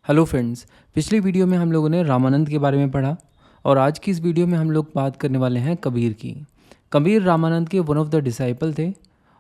Hello friends. पिछली video में हम लोगों ने रामानंद के बारे में पढ़ा और आज की इस वीडियो में हम लोग बात करने वाले हैं कबीर की। कबीर रामानंद के वन ऑफ द डिसाइपल थे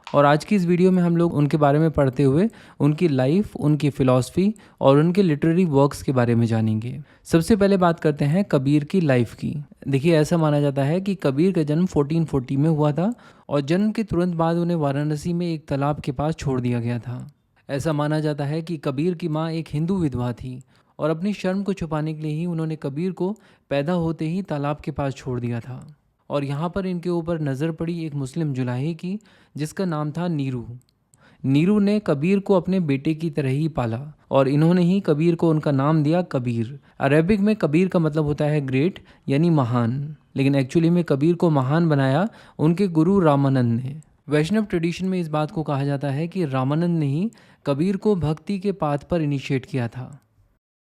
और आज की इस वीडियो में हम लोग उनके बारे में पढ़ते हुए उनकी लाइफ, उनकी फ़िलॉसफ़ी और उनके लिटरेरी वर्क्स के बारे में जानेंगे। सबसे पहले बात करते हैं कबीर की लाइफ की। देखिए, ऐसा माना जाता है कि कबीर का जन्म 1440 में हुआ था और जन्म के तुरंत बाद उन्हें वाराणसी में एक तालाब के पास छोड़ दिया गया था। ऐसा माना जाता है कि कबीर की माँ एक हिंदू विधवा थी और अपनी शर्म को छुपाने के लिए ही उन्होंने कबीर को पैदा होते ही तालाब के पास छोड़ दिया था। और यहाँ पर इनके ऊपर नज़र पड़ी एक मुस्लिम जुलाहे की जिसका नाम था नीरू। नीरू ने कबीर को अपने बेटे की तरह ही पाला और इन्होंने ही कबीर को उनका नाम दिया कबीर। अरेबिक में कबीर का मतलब होता है ग्रेट यानी महान, लेकिन एक्चुअली में कबीर को महान बनाया उनके गुरु रामानंद ने। वैष्णव ट्रेडिशन में इस बात को कहा जाता है कि रामानंद ने ही कबीर को भक्ति के पाथ पर इनिशिएट किया था।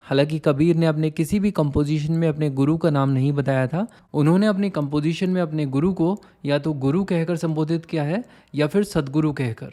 हालांकि कबीर ने अपने किसी भी कंपोजिशन में अपने गुरु का नाम नहीं बताया था। उन्होंने अपनी कंपोजिशन में अपने गुरु को या तो गुरु कहकर संबोधित किया है या फिर सदगुरु कहकर।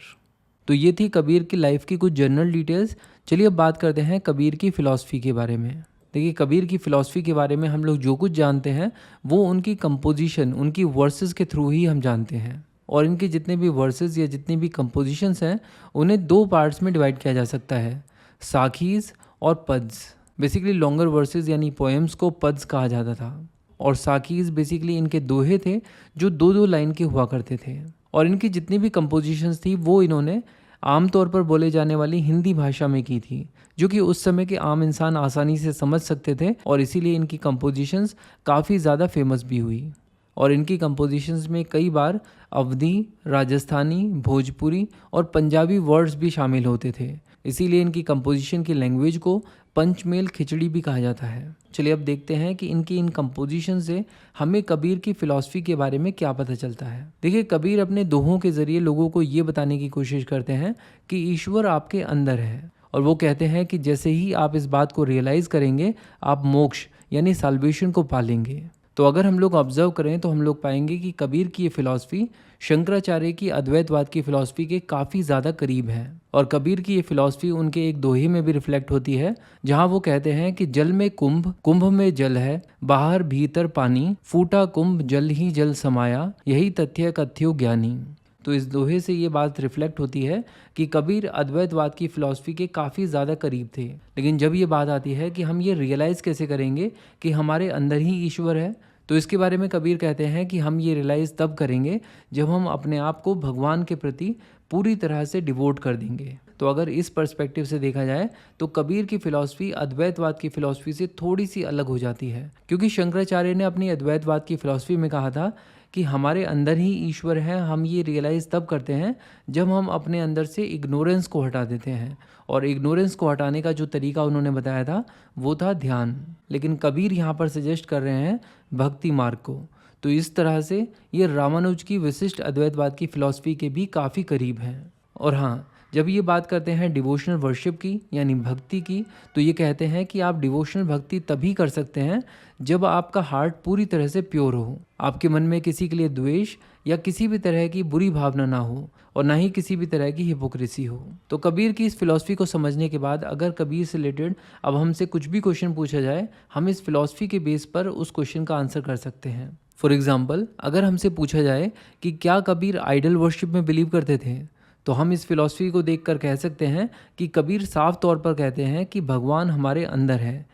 तो ये थी कबीर की लाइफ की कुछ जनरल डिटेल्स। चलिए अब बात करते हैं कबीर की फ़िलॉसफ़ी के बारे में। देखिए, कबीर की फ़िलॉसफ़ी के बारे में हम लोग जो कुछ जानते हैं वो उनकी कंपोजिशन, उनकी वर्सेस के थ्रू ही हम जानते हैं। और इनके जितने भी वर्सेस या जितनी भी कंपोजिशंस हैं उन्हें दो पार्ट्स में डिवाइड किया जा सकता है, साखीज़ और पद्स। बेसिकली लॉन्गर वर्सेस यानी पोएम्स को पद्स कहा जाता था और साखीज़ बेसिकली इनके दोहे थे जो दो दो लाइन के हुआ करते थे। और इनकी जितनी भी कंपोजिशंस थी वो इन्होंने आमतौर पर बोले जाने वाली हिंदी भाषा में की थी, जो कि उस समय के आम इंसान आसानी से समझ सकते थे और इसीलिए इनकी कंपोजिशंस काफ़ी ज़्यादा फेमस भी हुई। और इनकी कंपोजिशंस में कई बार अवधी, राजस्थानी, भोजपुरी और पंजाबी वर्ड्स भी शामिल होते थे। इसीलिए इनकी कंपोजिशन की लैंग्वेज को पंचमेल खिचड़ी भी कहा जाता है। चलिए अब देखते हैं कि इनकी इन कंपोजिशन से हमें कबीर की फ़िलॉसफ़ी के बारे में क्या पता चलता है। देखिए, कबीर अपने दोहों के ज़रिए लोगों को ये बताने की कोशिश करते हैं कि ईश्वर आपके अंदर है और वो कहते हैं कि जैसे ही आप इस बात को रियलाइज़ करेंगे आप मोक्ष यानी साल्वेशन को पालेंगे। तो अगर हम लोग ऑब्जर्व करें तो हम लोग पाएंगे कि कबीर की ये फ़िलॉसफ़ी शंकराचार्य की अद्वैतवाद की फ़िलॉसफ़ी के काफ़ी ज़्यादा करीब है। और कबीर की ये फ़िलॉसफ़ी उनके एक दोहे में भी रिफ्लेक्ट होती है, जहाँ वो कहते हैं कि जल में कुंभ, कुंभ में जल है, बाहर भीतर पानी, फूटा कुंभ जल ही जल समाया, यही तथ्य कथ्यो ज्ञानी। तो इस दोहे से ये बात रिफ्लेक्ट होती है कि कबीर अद्वैतवाद की फ़िलॉसफ़ी के काफ़ी ज़्यादा करीब थे। लेकिन जब ये बात आती है कि हम ये रियलाइज़ कैसे करेंगे कि हमारे अंदर ही ईश्वर है, तो इसके बारे में कबीर कहते हैं कि हम ये रियलाइज़ तब करेंगे जब हम अपने आप को भगवान के प्रति पूरी तरह से डिवोट कर देंगे। तो अगर इस पर्सपेक्टिव से देखा जाए तो कबीर की फ़िलॉसफ़ी अद्वैतवाद की फ़िलॉसफ़ी से थोड़ी सी अलग हो जाती है, क्योंकि शंकराचार्य ने अपनी अद्वैतवाद की फ़िलॉसफ़ी में कहा था कि हमारे अंदर ही ईश्वर है। हम ये रियलाइज़ तब करते हैं जब हम अपने अंदर से इग्नोरेंस को हटा देते हैं, और इग्नोरेंस को हटाने का जो तरीका उन्होंने बताया था वो था ध्यान। लेकिन कबीर यहाँ पर सजेस्ट कर रहे हैं भक्ति मार्ग को। तो इस तरह से ये रामानुज की विशिष्ट अद्वैतवाद की फ़िलॉसफ़ी के भी काफ़ी करीब हैं। और हाँ, जब ये बात करते हैं डिवोशनल वर्शिप की यानी भक्ति की, तो ये कहते हैं कि आप डिवोशनल भक्ति तभी कर सकते हैं जब आपका हार्ट पूरी तरह से प्योर हो, आपके मन में किसी के लिए द्वेष या किसी भी तरह की बुरी भावना ना हो और ना ही किसी भी तरह की हिपोक्रेसी हो। तो कबीर की इस फ़िलॉसफ़ी को समझने के बाद अगर कबीर से रिलेटेड अब हमसे कुछ भी क्वेश्चन पूछा जाए, हम इस फ़िलॉसफ़ी के बेस पर उस क्वेश्चन का आंसर कर सकते हैं। फॉर एग्ज़ाम्पल, अगर हमसे पूछा जाए कि क्या कबीर आइडल वर्शिप में बिलीव करते थे, तो हम इस फ़िलॉसफ़ी को देखकर कह सकते हैं कि कबीर साफ तौर पर कहते हैं कि भगवान हमारे अंदर है,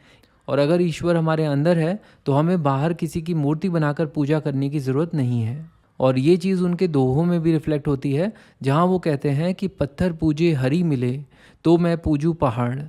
और अगर ईश्वर हमारे अंदर है तो हमें बाहर किसी की मूर्ति बनाकर पूजा करने की ज़रूरत नहीं है। और ये चीज़ उनके दोहों में भी रिफ्लेक्ट होती है, जहाँ वो कहते हैं कि पत्थर पूजे हरि मिले तो मैं पूजूं पहाड़,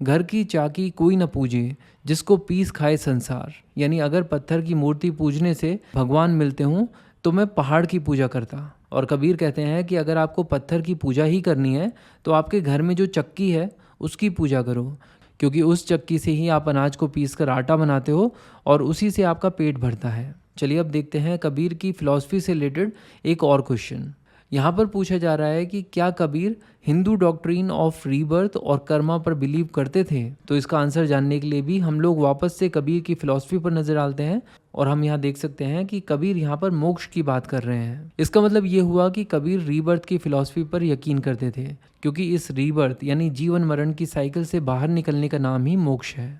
घर की चाकी कोई न पूजे जिसको पीस खाए संसार। यानी अगर पत्थर की मूर्ति पूजने से भगवान मिलते हों तो मैं पहाड़ की पूजा करता। और कबीर कहते हैं कि अगर आपको पत्थर की पूजा ही करनी है तो आपके घर में जो चक्की है उसकी पूजा करो, क्योंकि उस चक्की से ही आप अनाज को पीस कर आटा बनाते हो और उसी से आपका पेट भरता है। चलिए अब देखते हैं कबीर की फ़िलॉसफ़ी से रिलेटेड एक और क्वेश्चन। यहाँ पर पूछा जा रहा है कि क्या Kabir Hindu doctrine of rebirth और कर्मा पर बिलीव करते थे। तो इसका आंसर जानने के लिए भी हम लोग वापस से कबीर की फिलॉसफी पर नजर डालते हैं और हम यहाँ देख सकते हैं कि कबीर यहाँ पर मोक्ष की बात कर रहे हैं। इसका मतलब ये हुआ कि कबीर रीबर्थ की फिलॉसफी पर यकीन करते थे, क्योंकि इस रीबर्थ यानी जीवन मरण की साइकिल से बाहर निकलने का नाम ही मोक्ष है।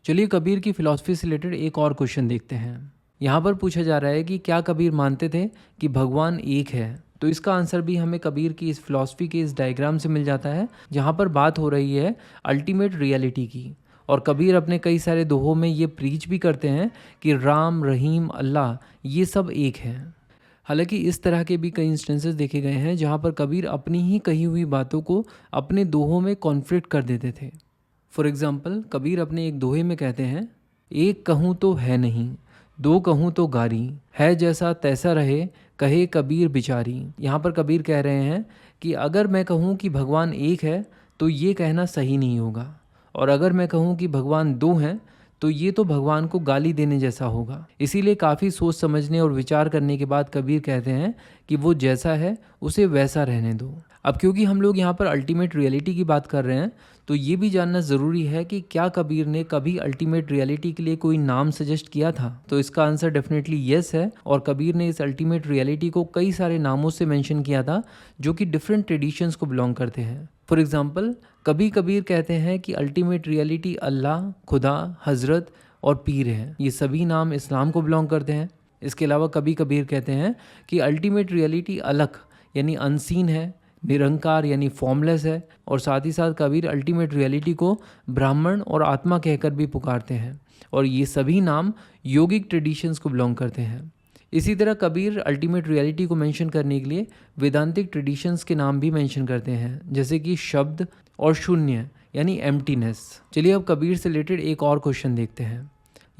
चलिए कबीर की फिलॉसफी से रिलेटेड एक और क्वेश्चन देखते हैं। यहाँ पर पूछा जा रहा है कि क्या कबीर मानते थे कि भगवान एक है। तो इसका आंसर भी हमें कबीर की इस फिलॉसफी के इस डायग्राम से मिल जाता है, जहाँ पर बात हो रही है अल्टीमेट रियलिटी की। और कबीर अपने कई सारे दोहों में ये प्रीच भी करते हैं कि राम, रहीम, अल्लाह ये सब एक हैं। हालांकि इस तरह के भी कई इंस्टेंसेस देखे गए हैं जहाँ पर कबीर अपनी ही कही हुई बातों को अपने दोहों में कॉन्फ्लिक्ट कर देते थे। फॉर एग्जाम्पल, कबीर अपने एक दोहे में कहते हैं, एक कहूँ तो है नहीं, दो कहूँ तो गारी, है जैसा तैसा रहे, कहे कबीर बिचारी। यहाँ पर कबीर कह रहे हैं कि अगर मैं कहूँ कि भगवान एक है तो ये कहना सही नहीं होगा, और अगर मैं कहूँ कि भगवान दो हैं तो ये तो भगवान को गाली देने जैसा होगा। इसीलिए काफ़ी सोच समझने और विचार करने के बाद कबीर कहते हैं कि वो जैसा है उसे वैसा रहने दो। अब क्योंकि हम लोग यहाँ पर अल्टीमेट रियलिटी की बात कर रहे हैं, तो ये भी जानना ज़रूरी है कि क्या कबीर ने कभी अल्टीमेट रियलिटी के लिए कोई नाम सजेस्ट किया था। तो इसका आंसर डेफिनेटली येस है, और कबीर ने इस अल्टीमेट रियलिटी को कई सारे नामों से मेंशन किया था जो कि डिफरेंट ट्रेडिशंस को बिलोंग करते हैं। फॉर एग्जाम्पल, कभी कबीर कहते हैं कि अल्टीमेट रियलिटी अल्लाह, खुदा, हजरत और पीर है। ये सभी नाम इस्लाम को बिलोंग करते हैं। इसके अलावा कभी कबीर कहते हैं कि अल्टीमेट रियलिटी अलग यानी अनसीन है, निरंकार यानी फॉर्मलेस है, और साथ ही साथ कबीर अल्टीमेट रियलिटी को ब्राह्मण और आत्मा कहकर भी पुकारते हैं, और ये सभी नाम योगिक ट्रेडिशंस को बिलोंग करते हैं। इसी तरह कबीर अल्टीमेट रियलिटी को मेंशन करने के लिए वेदांतिक ट्रेडिशंस के नाम भी मेंशन करते हैं, जैसे कि शब्द और शून्य यानी एम्प्टीनेस। चलिए अब कबीर से रिलेटेड एक और क्वेश्चन देखते हैं।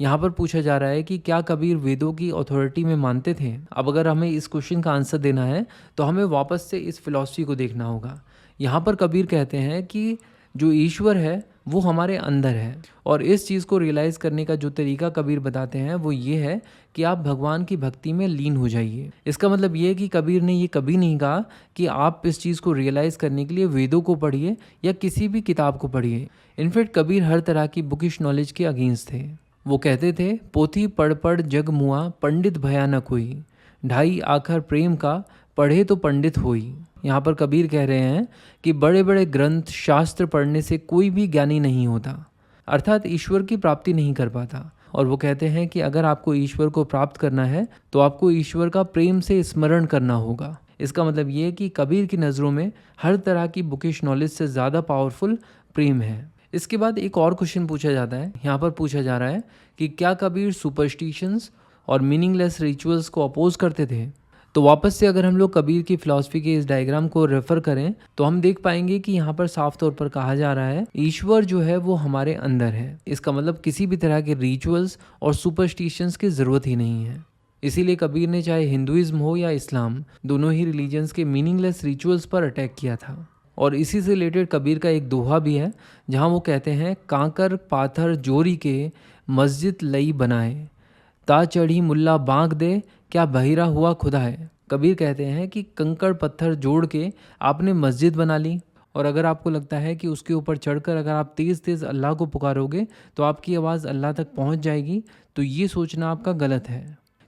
यहाँ पर पूछा जा रहा है कि क्या कबीर वेदों की अथॉरिटी में मानते थे। अब अगर हमें इस क्वेश्चन का आंसर देना है तो हमें वापस से इस फिलॉसफी को देखना होगा। यहाँ पर कबीर कहते हैं कि जो ईश्वर है वो हमारे अंदर है, और इस चीज़ को रियलाइज़ करने का जो तरीका कबीर बताते हैं वो ये है कि आप भगवान की भक्ति में लीन हो जाइए। इसका मतलब ये है कि कबीर ने ये कभी नहीं कहा कि आप इस चीज़ को रियलाइज़ करने के लिए वेदों को पढ़िए या किसी भी किताब को पढ़िए। इनफैक्ट कबीर हर तरह की बुकिश नॉलेज के अगेंस्ट थे। वो कहते थे, पोथी पढ़ पढ़ जग मुआ, पंडित भया न कोई, ढाई आखर प्रेम का, पढ़े तो पंडित होई। यहाँ पर कबीर कह रहे हैं कि बड़े बड़े ग्रंथ शास्त्र पढ़ने से कोई भी ज्ञानी नहीं होता, अर्थात ईश्वर की प्राप्ति नहीं कर पाता। और वो कहते हैं कि अगर आपको ईश्वर को प्राप्त करना है तो आपको ईश्वर का प्रेम से स्मरण करना होगा। इसका मतलब ये है कि कबीर की नज़रों में हर तरह की बुकिश नॉलेज से ज़्यादा पावरफुल प्रेम है। इसके बाद एक और क्वेश्चन पूछा जाता है। यहाँ पर पूछा जा रहा है कि क्या कबीर सुपरस्टिशंस और मीनिंगलेस रिचुअल्स को अपोज करते थे। तो वापस से अगर हम लोग कबीर की फिलॉसफी के इस डायग्राम को रेफर करें तो हम देख पाएंगे कि यहाँ पर साफ तौर पर कहा जा रहा है ईश्वर जो है वो हमारे अंदर है। इसका मतलब किसी भी तरह के रिचुअल्स और सुपरस्टिशंस की ज़रूरत ही नहीं है। इसीलिए कबीर ने चाहे हिंदुइज्म हो या इस्लाम, दोनों ही रिलीजन्स के मीनिंगलेस रिचुअल्स पर अटैक किया था। और इसी से रिलेटेड कबीर का एक दोहा भी है जहाँ वो कहते हैं, कांकर पाथर जोरी के मस्जिद लई बनाए, ता चढ़ी मुल्ला बांक दे, क्या बहिरा हुआ खुदा है। कबीर कहते हैं कि कंकड़ पत्थर जोड़ के आपने मस्जिद बना ली, और अगर आपको लगता है कि उसके ऊपर चढ़कर अगर आप तेज़ तेज़ अल्लाह को पुकारोगे तो आपकी आवाज़ अल्लाह तक पहुंच जाएगी, तो ये सोचना आपका गलत है,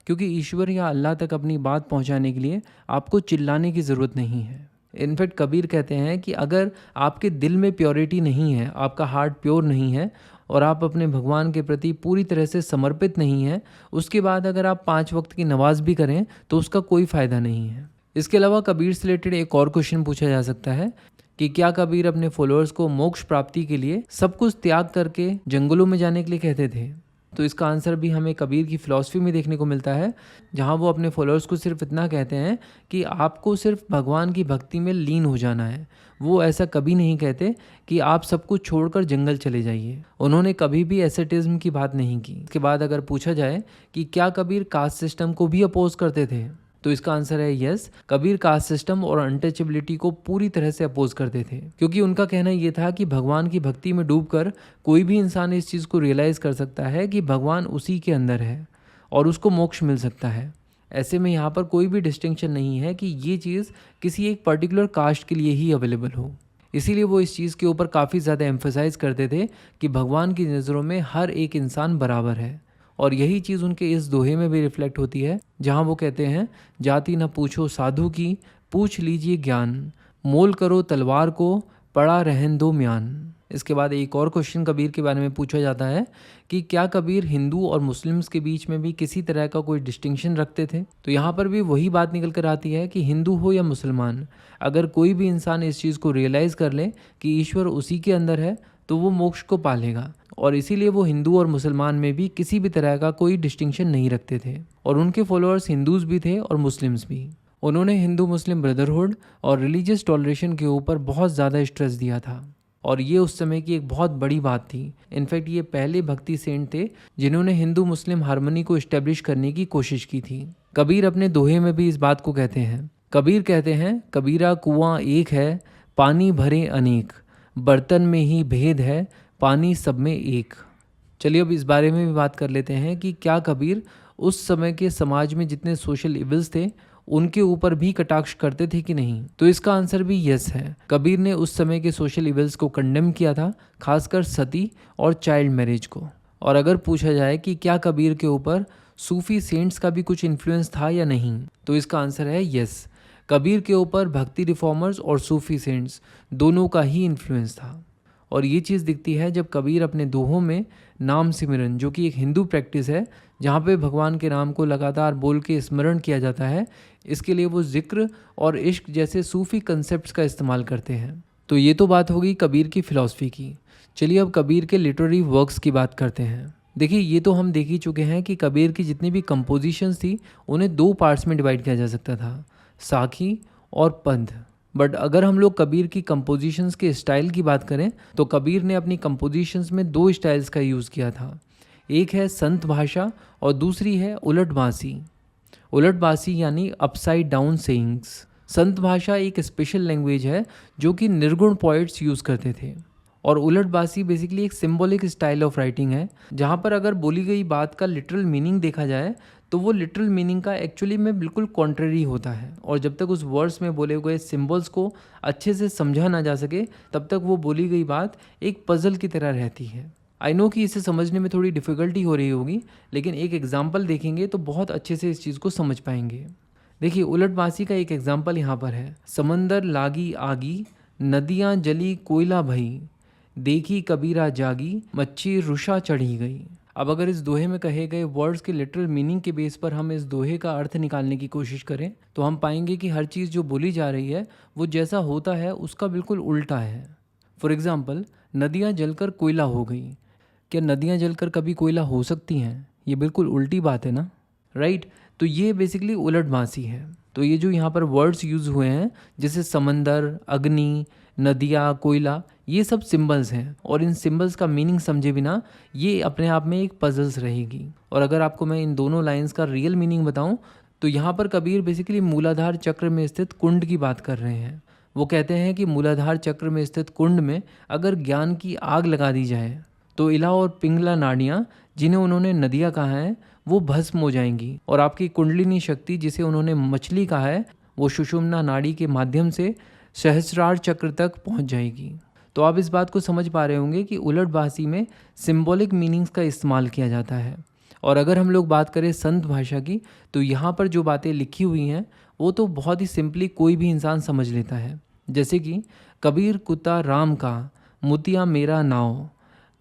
क्योंकि ईश्वर या अल्लाह तक अपनी बात पहुंचाने के लिए आपको चिल्लाने की ज़रूरत नहीं है। इनफैक्ट कबीर कहते हैं कि अगर आपके दिल में प्योरिटी नहीं है, आपका हार्ट प्योर नहीं है, और आप अपने भगवान के प्रति पूरी तरह से समर्पित नहीं हैं, उसके बाद अगर आप 5 वक्त की नमाज भी करें तो उसका कोई फ़ायदा नहीं है। इसके अलावा कबीर से रिलेटेड एक और क्वेश्चन पूछा जा सकता है कि क्या कबीर अपने फॉलोअर्स को मोक्ष प्राप्ति के लिए सब कुछ त्याग करके जंगलों में जाने के लिए कहते थे। तो इसका आंसर भी हमें कबीर की फ़िलॉसफी में देखने को मिलता है, जहाँ वो अपने फॉलोअर्स को सिर्फ इतना कहते हैं कि आपको सिर्फ भगवान की भक्ति में लीन हो जाना है। वो ऐसा कभी नहीं कहते कि आप सब कुछ छोड़कर जंगल चले जाइए। उन्होंने कभी भी एसेटिज्म की बात नहीं की। इसके बाद अगर पूछा जाए कि क्या कबीर कास्ट सिस्टम को भी अपोज करते थे, तो इसका आंसर है यस। कबीर कास्ट सिस्टम और अनटचेबिलिटी को पूरी तरह से अपोज करते थे, क्योंकि उनका कहना यह था कि भगवान की भक्ति में डूबकर कोई भी इंसान इस चीज़ को रियलाइज़ कर सकता है कि भगवान उसी के अंदर है और उसको मोक्ष मिल सकता है। ऐसे में यहाँ पर कोई भी डिस्टिंक्शन नहीं है कि ये चीज़ किसी एक पर्टिकुलर कास्ट के लिए ही अवेलेबल हो। इसीलिए वो इस चीज़ के ऊपर काफ़ी ज़्यादा एम्फेसाइज करते थे कि भगवान की नज़रों में हर एक इंसान बराबर है। और यही चीज़ उनके इस दोहे में भी रिफ्लेक्ट होती है, जहाँ वो कहते हैं, जाति न पूछो साधु की, पूछ लीजिए ज्ञान, मोल करो तलवार को, पड़ा रहन दो म्यान। इसके बाद एक और क्वेश्चन कबीर के बारे में पूछा जाता है कि क्या कबीर हिंदू और मुस्लिम्स के बीच में भी किसी तरह का कोई डिस्टिंक्शन रखते थे। तो यहाँ पर भी वही बात निकल कर आती है कि हिंदू हो या मुसलमान, अगर कोई भी इंसान इस चीज़ को रियलाइज़ कर ले कि ईश्वर उसी के अंदर है तो वो मोक्ष को पालेगा। और इसीलिए वो हिंदू और मुसलमान में भी किसी भी तरह का कोई डिस्टिंक्शन नहीं रखते थे। और उनके फॉलोअर्स हिंदूज भी थे और मुस्लिम्स भी। उन्होंने हिंदू मुस्लिम ब्रदरहुड और रिलीजियस टॉलरेशन के ऊपर बहुत ज़्यादा स्ट्रेस दिया था और ये उस समय की एक बहुत बड़ी बात थी। इनफैक्ट ये पहले भक्ति सेंट थे जिन्होंने हिंदू मुस्लिम हार्मनी को इस्टेब्लिश करने की कोशिश की थी। कबीर अपने दोहे में भी इस बात को कहते हैं। कबीर कहते हैं, कबीरा कुआं एक है, पानी भरे अनेक, बर्तन में ही भेद है, पानी सब में एक। चलिए अब इस बारे में भी बात कर लेते हैं कि क्या कबीर उस समय के समाज में जितने सोशल इविल्स थे उनके ऊपर भी कटाक्ष करते थे कि नहीं। तो इसका आंसर भी यस है। कबीर ने उस समय के सोशल इविल्स को कंडेम किया था, खासकर सती और चाइल्ड मैरिज को। और अगर पूछा जाए कि क्या कबीर के ऊपर सूफी सेंट्स का भी कुछ इन्फ्लुएंस था या नहीं, तो इसका आंसर है यस। कबीर के ऊपर भक्ति रिफॉर्मर्स और सूफी सेंट्स दोनों का ही इन्फ्लुएंस था। और ये चीज़ दिखती है जब कबीर अपने दोहों में नाम सिमरन, जो कि एक हिंदू प्रैक्टिस है जहाँ पे भगवान के नाम को लगातार बोल के स्मरण किया जाता है, इसके लिए वो जिक्र और इश्क जैसे सूफी कंसेप्ट्स का इस्तेमाल करते हैं। तो ये तो बात होगी कबीर की फ़िलॉसफी की। चलिए अब कबीर के लिटरेरी वर्क्स की बात करते हैं। देखिए ये तो हम देख ही चुके हैं कि कबीर की जितनी भी कंपोजिशंस थी उन्हें 2 पार्ट्स में डिवाइड किया जा सकता था, साखी और पंध। बट अगर हम लोग कबीर की कंपोजिशंस के स्टाइल की बात करें तो कबीर ने अपनी कंपोजिशंस में 2 स्टाइल्स का यूज़ किया था। एक है संत भाषा और दूसरी है उलट बांसी। उलट बांसी यानी अपसाइड डाउन सेइंग्स। संत भाषा एक स्पेशल लैंग्वेज है जो कि निर्गुण पोइट्स यूज़ करते थे। और उलट बांसी बेसिकली एक सिंबॉलिक स्टाइल ऑफ राइटिंग है जहाँ पर अगर बोली गई बात का लिटरल मीनिंग देखा जाए तो वो लिटरल मीनिंग का एक्चुअली में बिल्कुल कॉन्ट्ररी होता है। और जब तक उस वर्ड्स में बोले हुए सिंबल्स को अच्छे से समझा ना जा सके तब तक वो बोली गई बात एक पजल की तरह रहती है। आई नो कि इसे समझने में थोड़ी डिफ़िकल्टी हो रही होगी, लेकिन एक एग्जाम्पल देखेंगे तो बहुत अच्छे से इस चीज़ को समझ पाएंगे। देखिए उलट बांसी का एक एग्जाम्पल यहाँ पर है। समंदर लागी आगी, नदियाँ जली कोयला भई, देखी कबीरा जागी, मच्छी रुषा चढ़ी गई। अब अगर इस दोहे में कहे गए वर्ड्स के लिटरल मीनिंग के बेस पर हम इस दोहे का अर्थ निकालने की कोशिश करें तो हम पाएंगे कि हर चीज़ जो बोली जा रही है वो जैसा होता है उसका बिल्कुल उल्टा है। फॉर एग्ज़ाम्पल, नदियाँ जलकर कोयला हो गई। क्या नदियाँ जलकर कभी कोयला हो सकती हैं? ये बिल्कुल उल्टी बात है ना, राइट? तो ये बेसिकली उलट बांसी है। तो ये जो यहाँ पर वर्ड्स यूज़ हुए हैं जैसे समंदर, अग्नि, नदियाँ, कोयला, ये सब सिंबल्स हैं और इन सिंबल्स का मीनिंग समझे बिना ये अपने आप में एक पजल्स रहेगी। और अगर आपको मैं इन दोनों लाइंस का रियल मीनिंग बताऊं तो यहाँ पर कबीर बेसिकली मूलाधार चक्र में स्थित कुंड की बात कर रहे हैं। वो कहते हैं कि मूलाधार चक्र में स्थित कुंड में अगर ज्ञान की आग लगा दी जाए तो इला और पिंगला नाड़ियाँ, जिन्हें उन्होंने नदियाँ कहा है, वो भस्म हो जाएंगी और आपकी कुंडलिनी शक्ति, जिसे उन्होंने मछली कहा है, वो सुषुम्ना नाड़ी के माध्यम से सहस्रार चक्र तक पहुंच जाएगी। तो आप इस बात को समझ पा रहे होंगे कि उलट बांसी में सिंबॉलिक मीनिंग्स का इस्तेमाल किया जाता है। और अगर हम लोग बात करें संत भाषा की तो यहाँ पर जो बातें लिखी हुई हैं वो तो बहुत ही सिंपली कोई भी इंसान समझ लेता है। जैसे कि कबीर कुत्ता राम का, मुतिया मेरा नाव,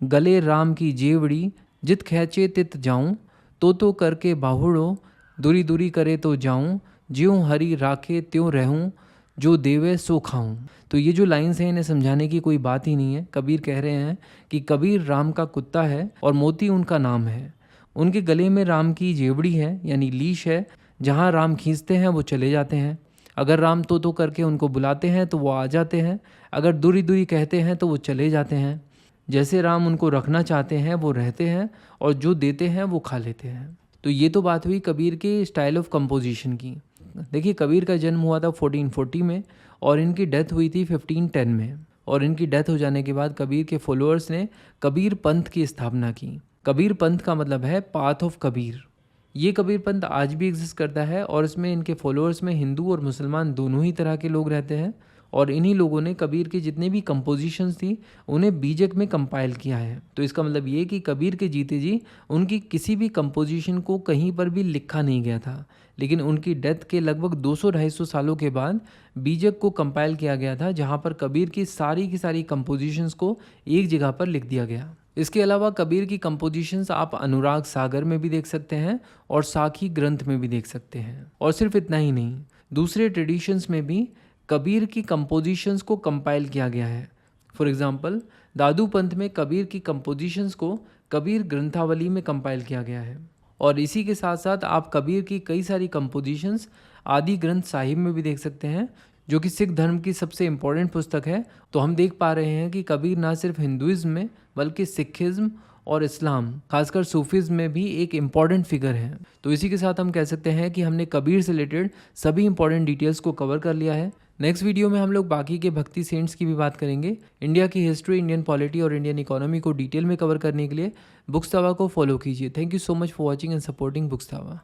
गले राम की जेवड़ी, जित खैचे तित जाऊं, तो करके बाहुड़ो, दूरी दूरी करे तो जाऊं, ज्यों हरी राखे त्यों रहूं, जो देवे सो खाऊं। तो ये जो लाइन्स हैं इन्हें समझाने की कोई बात ही नहीं है। कबीर कह रहे हैं कि कबीर राम का कुत्ता है और मोती उनका नाम है। उनके गले में राम की जेवड़ी है यानी लीश है, जहाँ राम खींचते हैं वो चले जाते हैं। अगर राम तो करके उनको बुलाते हैं तो वो आ जाते हैं, अगर दूरी दूरी कहते हैं तो वो चले जाते हैं। जैसे राम उनको रखना चाहते हैं वो रहते हैं और जो देते हैं वो खा लेते हैं। तो ये तो बात हुई कबीर के स्टाइल ऑफ कंपोजिशन की। देखिए कबीर का जन्म हुआ था 1440 में और इनकी डेथ हुई थी 1510 में। और इनकी डेथ हो जाने के बाद कबीर के फॉलोअर्स ने कबीर पंथ की स्थापना की। कबीर पंथ का मतलब है पाथ ऑफ कबीर, ये कबीर पंथ आज भी एग्जिस्ट करता है और इसमें इनके फॉलोअर्स में हिंदू और मुसलमान दोनों ही तरह के लोग रहते हैं। और इन्हीं लोगों ने कबीर की जितने भी कंपोजिशंस थी उन्हें बीजक में कंपाइल किया है। तो इसका मतलब ये कि कबीर के जीते जी उनकी किसी भी कंपोजिशन को कहीं पर भी लिखा नहीं गया था, लेकिन उनकी डेथ के लगभग 200-250 सालों के बाद बीजक को कंपाइल किया गया था, जहाँ पर कबीर की सारी कंपोजिशंस को एक जगह पर लिख दिया गया। इसके अलावा कबीर की कंपोजिशंस आप अनुराग सागर में भी देख सकते हैं और साखी ग्रंथ में भी देख सकते हैं। और सिर्फ इतना ही नहीं, दूसरे ट्रेडिशंस में भी कबीर की कंपोजिशंस को कंपाइल किया गया है। फॉर एग्जांपल, दादू पंथ में कबीर की कंपोजिशंस को कबीर ग्रंथावली में कंपाइल किया गया है। और इसी के साथ साथ आप कबीर की कई सारी कंपोजिशंस आदि ग्रंथ साहिब में भी देख सकते हैं, जो कि सिख धर्म की सबसे इम्पोर्टेंट पुस्तक है। तो हम देख पा रहे हैं कि कबीर ना सिर्फ हिंदुइज्म में बल्कि सिखिज्म और इस्लाम, खासकर सूफीज़्म में भी एक इम्पॉर्टेंट फिगर है। तो इसी के साथ हम कह सकते हैं कि हमने कबीर से रिलेटेड सभी इंपॉर्टेंट डिटेल्स को कवर कर लिया है। नेक्स्ट वीडियो में हम लोग बाकी के भक्ति सेंट्स की भी बात करेंगे। इंडिया की हिस्ट्री, इंडियन पॉलिटी और इंडियन इकोनॉमी को डिटेल में कवर करने के लिए बुक्स तावा को फॉलो कीजिए। Thank you so much for watching and supporting books तावा।